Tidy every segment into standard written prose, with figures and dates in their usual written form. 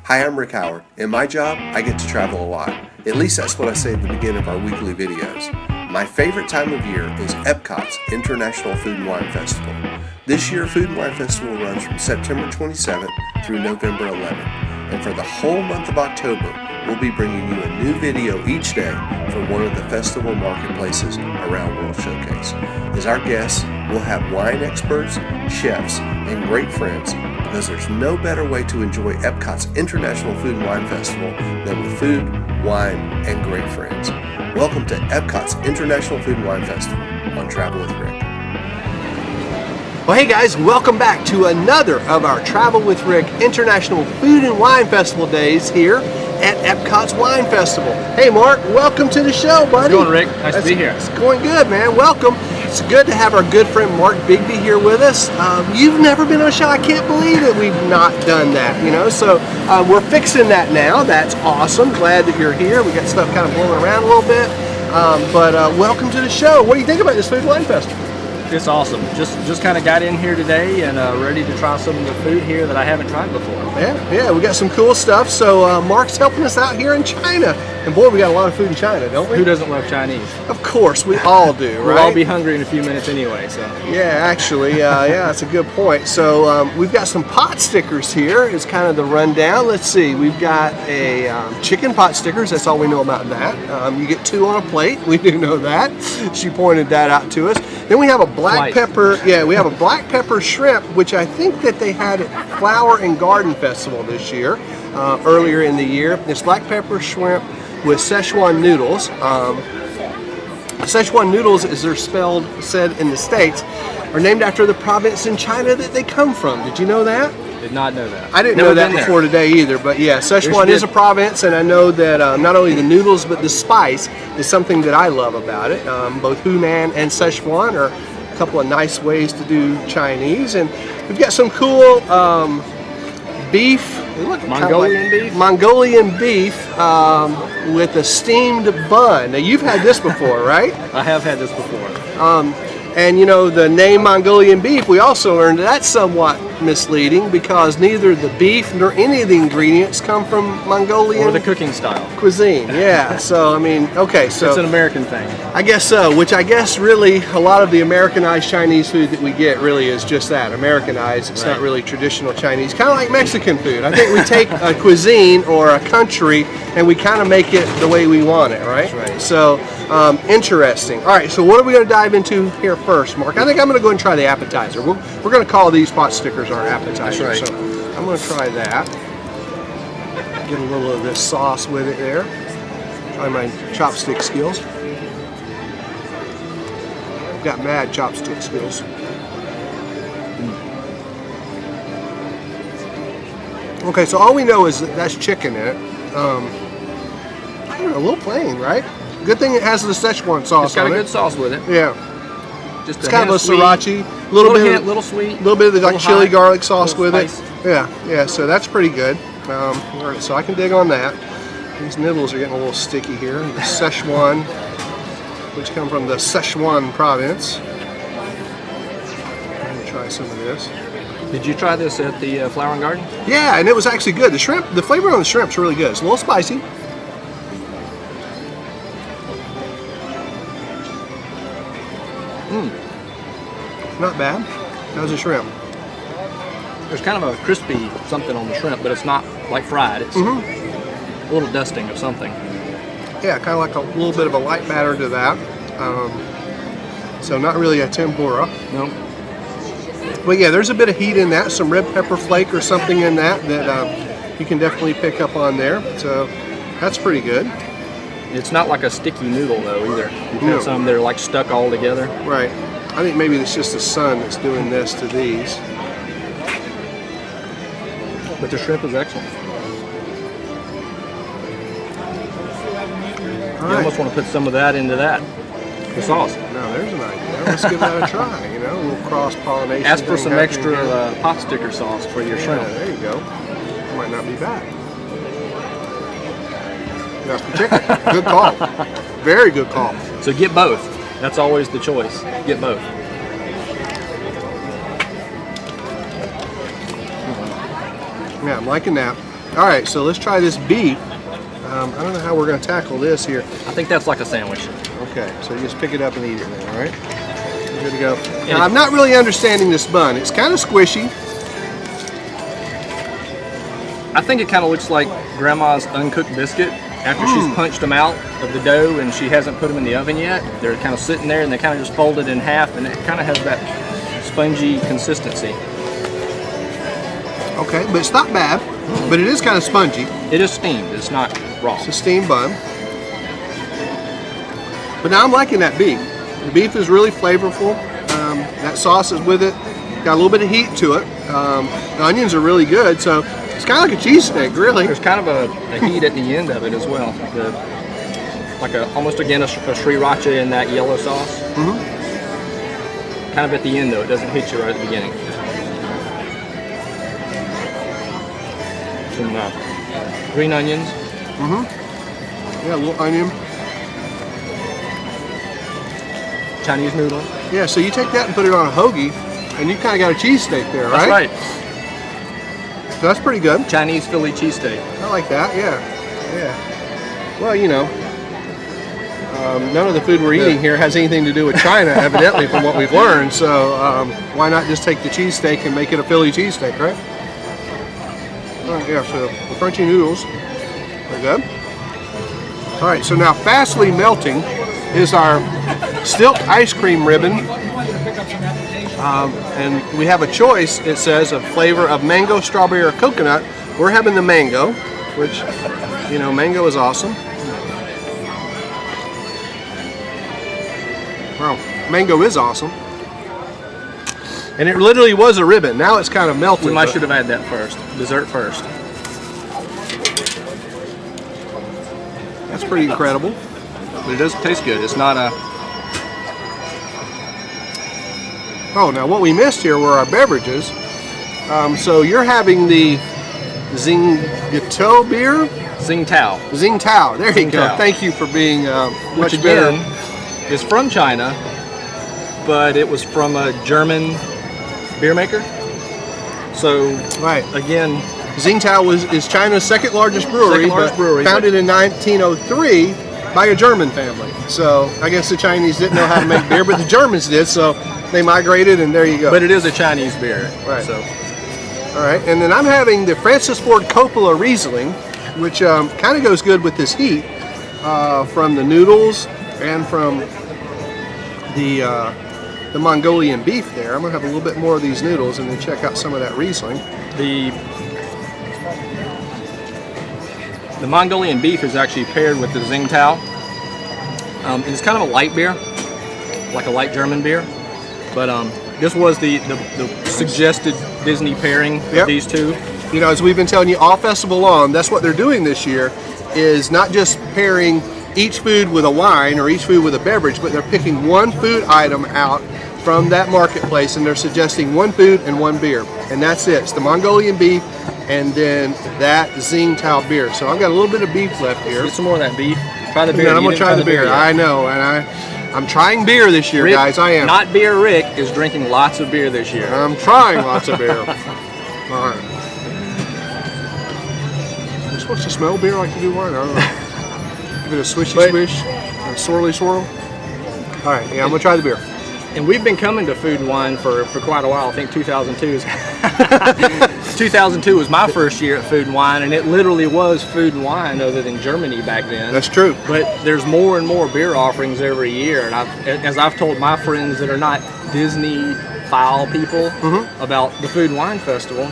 Hi, I'm Rick Howard. In my job, I get to travel a lot. At least that's what I say at the beginning of our weekly videos. My favorite time of year is Epcot's International Food and Wine Festival. This year, Food and Wine Festival runs from September 27th through November 11th. And for the whole month of October, we'll be bringing you a new video each day from one of the festival marketplaces around World Showcase. As our guests, we'll have wine experts, chefs, and great friends, because there's no better way to enjoy Epcot's International Food and Wine Festival than with food, wine, and great friends. Welcome to Epcot's International Food and Wine Festival on Travel with Rick. Well, hey guys, welcome back to another of our Travel with Rick International Food and Wine Festival days here at Epcot's Wine Festival. Hey Mark, welcome to the show, buddy. How's it going, Rick? Nice to be here. It's going good, man. Welcome. It's good to have our good friend Mark Bigby here with us. You've never been on a show. I can't believe that we've not done that, you know, so we're fixing that now. That's awesome. Glad that you're here. We got stuff kind of blowing around a little bit, but welcome to the show. What do you think about this Food and Wine Festival? It's awesome. Just kind of got in here today and ready to try some of the food here that I haven't tried before. Yeah, we got some cool stuff. So Mark's helping us out here in China. And boy, we got a lot of food in China, don't we? Who doesn't love Chinese? Of course, we all do, right? We'll all be hungry in a few minutes anyway, so. Yeah, actually, yeah, that's a good point. So we've got some pot stickers here. It's kind of the rundown. Let's see, we've got a chicken pot stickers. That's all we know about that. You get 2 on a plate. We do know that. She pointed that out to us. Then we have a black pepper. Yeah, we have a black pepper shrimp, which I think that they had at Flower and Garden Festival this year, earlier in the year. This black pepper shrimp with Szechuan noodles. Szechuan noodles, as they're said in the States, are named after the province in China that they come from. Did you know that? Did not know that. I didn't know that before today either, but yeah, Szechuan is a province, and I know that not only the noodles, but the spice is something that I love about it. Both Hunan and Szechuan are a couple of nice ways to do Chinese, and we've got some cool beef. Mongolian beef with a steamed bun. Now you've had this before, right? I have had this before. And you know, the name Mongolian beef, we also learned that's somewhat misleading because neither the beef nor any of the ingredients come from Mongolian or the cooking style cuisine. Yeah, so I mean, okay, so it's an American thing. I guess so, which I guess really a lot of the Americanized Chinese food that we get really is just that, Americanized. It's not really traditional Chinese, kind of like Mexican food. I think we take a cuisine or a country and we kind of make it the way we want it, right? That's right. So interesting. All right, so what are we going to dive into here first, Mark? I think I'm going to go and try the appetizer. We're going to call these pot stickers our appetizer. That's right. So I'm going to try that. Get a little of this sauce with it there. Try my chopstick skills. Got mad chopstick skills. Okay, so all we know is that that's chicken in it. I don't know, a little plain, right? Good thing it has the Szechuan sauce. It's got a good sauce with it. Yeah. Just It's kind of a sriracha, little sweet, a little bit of the like chili garlic sauce with it. spice. Yeah, so that's pretty good. All right, so I can dig on that. These nibbles are getting a little sticky here. The Szechuan, which come from the Szechuan province. I'm gonna try some of this. Did you try this at the Flower and Garden? Yeah, and it was actually good. The shrimp, the flavor on the shrimp's really good. It's a little spicy. Not bad. How's the shrimp? There's kind of a crispy something on the shrimp, but it's not like fried. It's a little dusting of something. Yeah, kind of like a little bit of a light batter to that. So not really a tempura. No. But yeah, there's a bit of heat in that, some red pepper flake or something in that that you can definitely pick up on there. So that's pretty good. It's not like a sticky noodle though either. You've had some that are like stuck all together. Right. I think maybe it's just the sun that's doing this to these. But the shrimp is excellent. You almost want to put some of that into that. The sauce. No, there's an idea. Let's give that a try, you know, a little cross-pollination. Ask for some extra pot sticker sauce for your shrimp. There you go. Might not be bad. That's the chicken. Good call. Very good call. So get both. That's always the choice. Get both. Yeah, I'm liking that. All right, so let's try this beef. I don't know how we're going to tackle this here. I think that's like a sandwich. Okay, so you just pick it up and eat it then, all right? We're good to go. Now, I'm not really understanding this bun. It's kind of squishy. I think it kind of looks like Grandma's uncooked biscuit. After she's punched them out of the dough and she hasn't put them in the oven yet, they're kind of sitting there and they kind of just fold it in half, and it kind of has that spongy consistency. Okay, but it's not bad, but it is kind of spongy. It is steamed, it's not raw. It's a steamed bun. But now I'm liking that beef. The beef is really flavorful. That sauce is with it. Got a little bit of heat to it. The onions are really good, so it's kind of like a cheesesteak, really. There's kind of a heat at the end of it as well. Almost again a sriracha in that yellow sauce. Mm-hmm. Kind of at the end though, it doesn't hit you right at the beginning. Some green onions. Mm-hmm. Yeah, a little onion. Chinese noodle. Yeah, so you take that and put it on a hoagie, and you kind of got a cheesesteak there, right? That's right. So that's pretty good. Chinese Philly cheesesteak. I like that, yeah. Yeah. Well, you know, none of the food we're eating here has anything to do with China, evidently, from what we've learned. So why not just take the cheesesteak and make it a Philly cheesesteak, right? All right, yeah, so the crunchy noodles are good. All right, so now fastly melting is our Stilk ice cream ribbon. And we have a choice, it says, of flavor of mango, strawberry, or coconut. We're having the mango, which, you know, mango is awesome. Wow, mango is awesome. And it literally was a ribbon. Now it's kind of melted. We might should have had that first. Dessert first. That's pretty incredible. But it does taste good. It's not a... Oh, now what we missed here were our beverages. So you're having the Tsingtao beer? Tsingtao. Tsingtao. There you go. Tsingtao. Thank you for being Which much better. again is from China, but it was from a German beer maker. So Right. again, Tsingtao is China's second largest brewery, founded in 1903 by a German family. So I guess the Chinese didn't know how to make beer, but the Germans did, so they migrated, and there you go. but it is a Chinese beer. Right. So All right, and then I'm having the Francis Ford Coppola Riesling, which kind of goes good with this heat from the noodles and from the Mongolian beef there. I'm gonna have a little bit more of these noodles and then check out some of that Riesling. the Mongolian beef is actually paired with the Tsingtao. And it's kind of a light beer, like a light German beer. But this was the suggested Disney pairing of Yep. these two. You know, as we've been telling you all festival long, that's what they're doing this year, is not just pairing each food with a wine or each food with a beverage, but they're picking one food item out from that marketplace and they're suggesting one food and one beer. And that's it. It's the Mongolian beef and then that Tsingtao beer. So I've got a little bit of beef left here. Get some more of that beef. Try the beer. And I'm You going to didn't try the beer. yet. I know, and I'm trying beer this year, Rick, guys. I am. Not beer Rick is drinking lots of beer this year. I'm trying lots of beer. All right. You're supposed to smell beer like you do wine? I don't know. Give it a swishy swish, a swirly swirl. All right, yeah, I'm going to try the beer. And we've been coming to Food and Wine for quite a while. I think 2002 was my first year at Food and Wine, and it literally was Food and Wine other than Germany back then. That's true. But there's more and more beer offerings every year, and as I've told my friends that are not Disney file people about the Food and Wine Festival,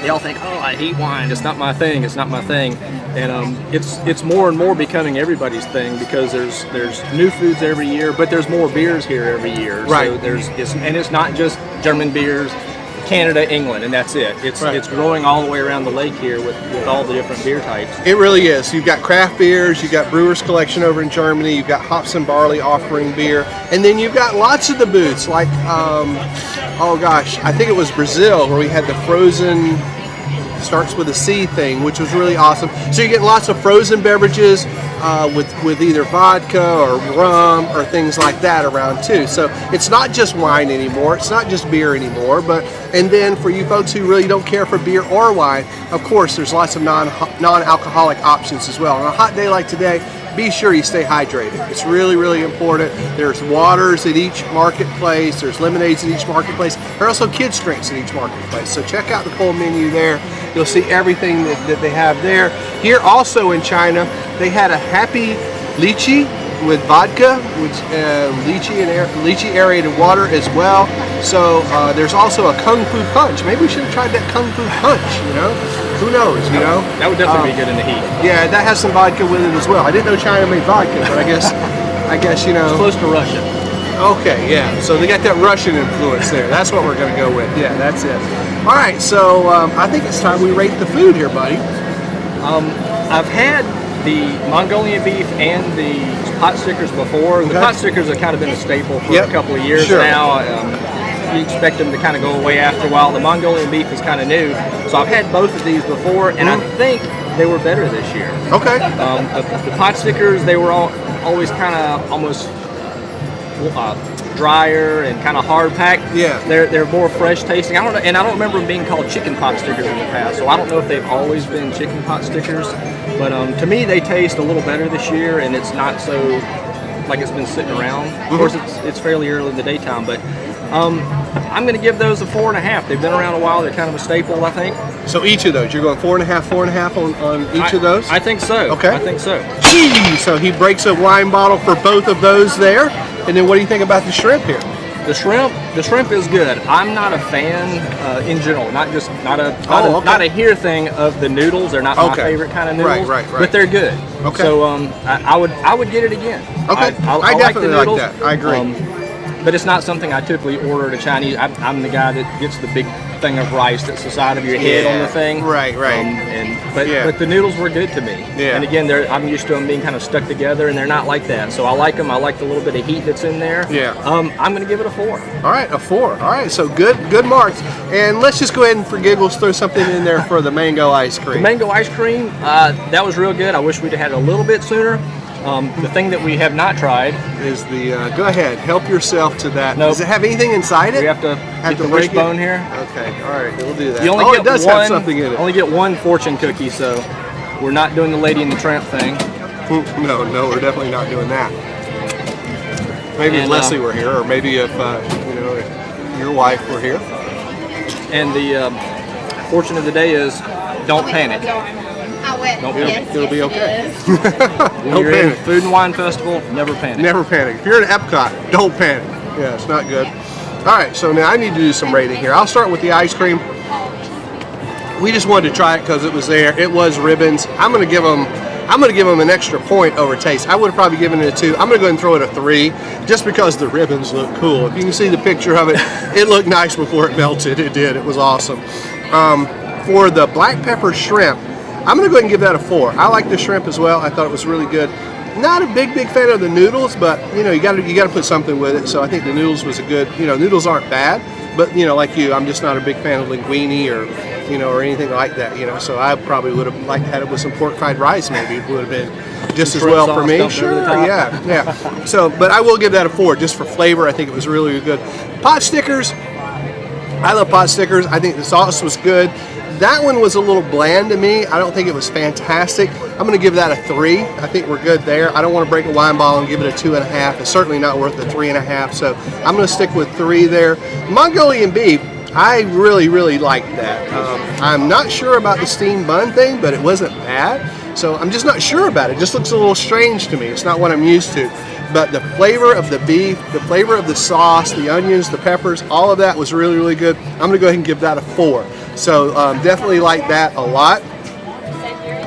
they all think, "Oh, I hate wine. It's not my thing. It's not my thing." And it's more and more becoming everybody's thing because there's new foods every year, but there's more beers here every year. Right. So it's not just German beers, Canada, England, and that's it. It's growing all the way around the lake here with all the different beer types. It really is. You've got craft beers, you've got Brewers Collection over in Germany, you've got Hops and Barley offering beer, and then you've got lots of the booths like, oh gosh, I think it was Brazil where we had the frozen starts with a C thing, which was really awesome. So you're getting lots of frozen beverages with either vodka or rum or things like that around too. So it's not just wine anymore. It's not just beer anymore. And then for you folks who really don't care for beer or wine, of course, there's lots of non-alcoholic options as well. On a hot day like today, be sure you stay hydrated. It's really, really important. There's waters at each marketplace. There's lemonades at each marketplace. There are also kids' drinks at each marketplace. So check out the full menu there. You'll see everything that they have there. Here also in China, they had a happy lychee with vodka, which lychee aerated water as well. So there's also a Kung Fu Punch. Maybe we should have tried that Kung Fu Punch, you know? Who knows, you know? That would definitely be good in the heat. Yeah, that has some vodka with it as well. I didn't know China made vodka, but I guess you know. It's close to Russia. Okay, yeah. So they got that Russian influence there. That's what we're going to go with. Yeah, that's it. All right, so I think it's time we rate the food here, buddy. I've had the Mongolian beef and the pot stickers before. The pot stickers have kind of been a staple for a couple of years now. You expect them to kind of go away after a while. The Mongolian beef is kind of new. So I've had both of these before, and I think they were better this year. Okay. The pot stickers, they were always kind of almost drier and kind of hard packed. Yeah. They're more fresh tasting. I don't know, and I don't remember them being called chicken pot stickers in the past. So I don't know if they've always been chicken pot stickers. But to me, they taste a little better this year, and it's not so like it's been sitting around. Of course, it's fairly early in the daytime, but I'm going to give those a 4.5. They've been around a while. They're kind of a staple, I think. So each of those, you're going 4.5 on each of those? I think so. Okay. I think so. Gee, so he breaks a wine bottle for both of those there. And then what do you think about the shrimp here? The shrimp is good. I'm not a fan in general, not a here thing of the noodles. They're not my favorite kind of noodles, right. but they're good. Okay. So I would get it again. Okay. I definitely like that. I agree. But it's not something I typically order at a Chinese. I'm the guy that gets the big thing of rice that's the side of your head on the thing. Right. But the noodles were good to me. Yeah. And again, I'm used to them being kind of stuck together, and they're not like that. So I like them. I like the little bit of heat that's in there. Yeah. I'm going to give it a 4. All right, a 4. All right, so good marks. And let's just go ahead and for giggles throw something in there for the mango ice cream. The mango ice cream, that was real good. I wish we'd have had it a little bit sooner. The thing that we have not tried is the, go ahead, help yourself to that. Nope. Does it have anything inside it? We have to get the wishbone here. Okay, all right, we'll do that. You only it does have something in it. Only get one fortune cookie, so we're not doing the Lady and the Tramp thing. No, we're definitely not doing that. Maybe if Leslie were here, or maybe if, if your wife were here. And the fortune of the day is don't panic. Don't panic. It'll be okay. When you're in Food and Wine Festival, never panic. Never panic. If you're in Epcot, don't panic. Yeah, it's not good. All right, so now I need to do some rating here. I'll start with the ice cream. We just wanted to try it because it was there. It was ribbons. I'm gonna give them an extra point over taste. I would have probably given it a 2. I'm gonna go ahead and throw it a 3, just because the ribbons look cool. If you can see the picture of it, it looked nice before it melted. It did. It was awesome. For the black pepper shrimp, I'm gonna go ahead and give that a 4. I like the shrimp as well. I thought it was really good. Not a big fan of the noodles, but you gotta put something with it. So I think the noodles was a good. Noodles aren't bad, but like you, I'm just not a big fan of linguine or anything like that. So I probably would have liked to have it with some pork fried rice. Maybe it would have been just as well for me. Sure, yeah. So, but I will give that a 4 just for flavor. I think it was really good. Pot stickers. I love pot stickers. I think the sauce was good. That one was a little bland to me. I don't think it was fantastic. I'm going to give that a 3. I think we're good there. I don't want to break a wine bottle and give it a 2.5. It's certainly not worth the 3.5. So I'm going to stick with 3 there. Mongolian beef, I really liked that. I'm not sure about the steamed bun thing, but it wasn't bad. So I'm just not sure about it. It just looks a little strange to me. It's not what I'm used to. But the flavor of the beef, the flavor of the sauce, the onions, the peppers, all of that was really good. I'm going to go ahead and give that a 4. So definitely like that a lot.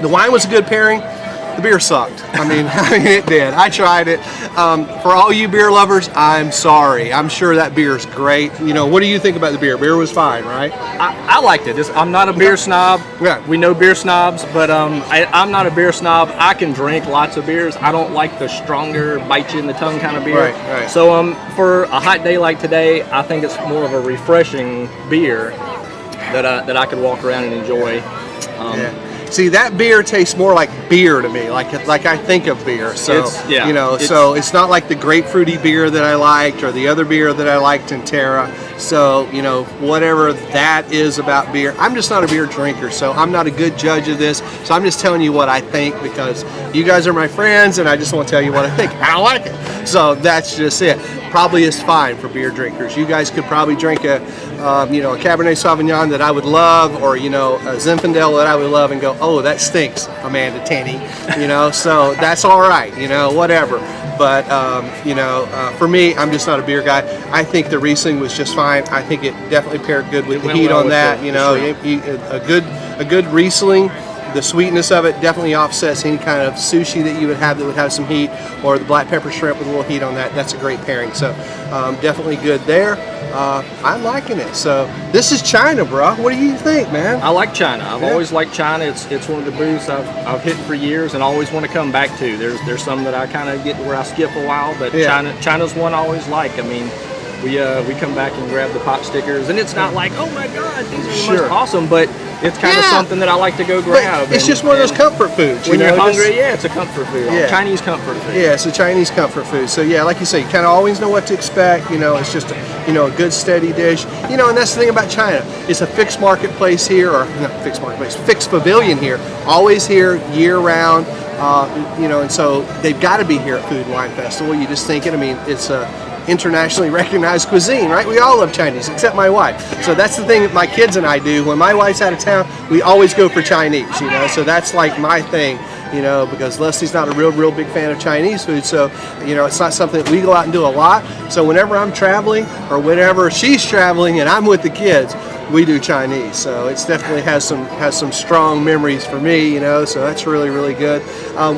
The wine was a good pairing. The beer sucked. I mean it did. I tried it. For all you beer lovers, I'm sorry. I'm sure that beer's great. What do you think about the beer? Beer was fine, right? I liked it. I'm not a beer snob. Yeah. We know beer snobs, but I'm not a beer snob. I can drink lots of beers. I don't like the stronger, bite you in the tongue kind of beer. Right. So for a hot day like today, I think it's more of a refreshing beer. that I could walk around and enjoy. Yeah. See, that beer tastes more like beer to me, like I think of beer. So so it's not like the grapefruity beer that I liked or the other beer that I liked in Terra. So whatever that is about beer, I'm just not a beer drinker, so I'm not a good judge of this. So I'm just telling you what I think because you guys are my friends, and I just want to tell you what I think. I don't like it, so that's just it. Probably is fine for beer drinkers. You guys could probably drink a Cabernet Sauvignon that I would love, or a Zinfandel that I would love, and go, oh, that stinks, Amanda Tenney. So that's all right. Whatever. But for me, I'm just not a beer guy. I think the Riesling was just fine. I think it definitely paired good with the heat on that. A good Riesling. The sweetness of it definitely offsets any kind of sushi that you would have some heat, or the black pepper shrimp with a little heat on that. That's a great pairing. So definitely good there. I'm liking it. So this is China, bro. What do you think, man? I like China. I've always liked China. It's one of the booths I've hit for years and always want to come back to. There's some that I kind of get where I skip a while, but China's one I always like. I mean, we come back and grab the pot stickers, and it's not like, oh my God, these are the most awesome, but it's kind of something that I like to go grab. But it's just one of those comfort foods. When you're hungry, it's a comfort food. Yeah. Chinese comfort food. Yeah, it's a Chinese comfort food. So like you say, you kind of always know what to expect. It's just a good steady dish. And that's the thing about China. It's a fixed marketplace here, or not fixed marketplace, fixed pavilion here. Always here, year round. And so they've got to be here at Food and Wine Festival. You just think it. I mean, it's a internationally recognized cuisine, right? We all love Chinese, except my wife. So that's the thing that my kids and I do. When my wife's out of town, we always go for Chinese, So that's like my thing, because Leslie's not a real big fan of Chinese food. So, it's not something that we go out and do a lot. So whenever I'm traveling, or whenever she's traveling and I'm with the kids, we do Chinese. So it's definitely has some strong memories for me, So that's really good.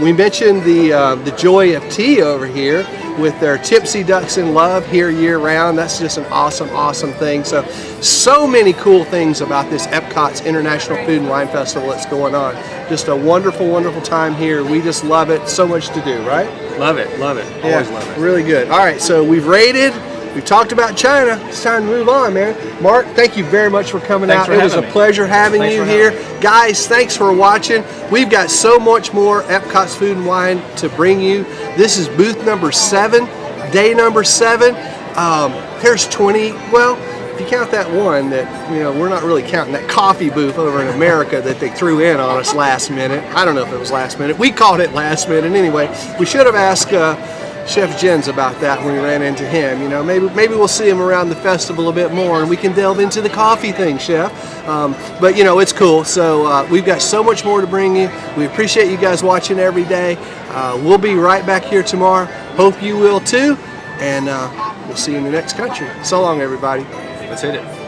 We mentioned the Joy of Tea over here with their Tipsy Ducks in Love here year round. That's just an awesome thing. So many cool things about this Epcot's International Food and Wine Festival that's going on. Just a wonderful time here. We just love it. So much to do, right? Love it. Always love it. Really good. All right, so we've rated. We've talked about China. It's time to move on, man. Mark, thank you very much for coming out. It was a pleasure having you here. Guys, thanks for watching. We've got so much more Epcot's Food and Wine to bring you. This is booth number 7, day number 7. There's 20, well, if you count that one that, we're not really counting, that coffee booth over in America that they threw in on us last minute. I don't know if it was last minute. We called it last minute anyway. We should have asked Chef Jens about that when we ran into him. Maybe we'll see him around the festival a bit more, and we can delve into the coffee thing, Chef. But it's cool. So we've got so much more to bring you. We appreciate you guys watching every day. We'll be right back here tomorrow. Hope you will too. And we'll see you in the next country. So long, everybody. Let's hit it.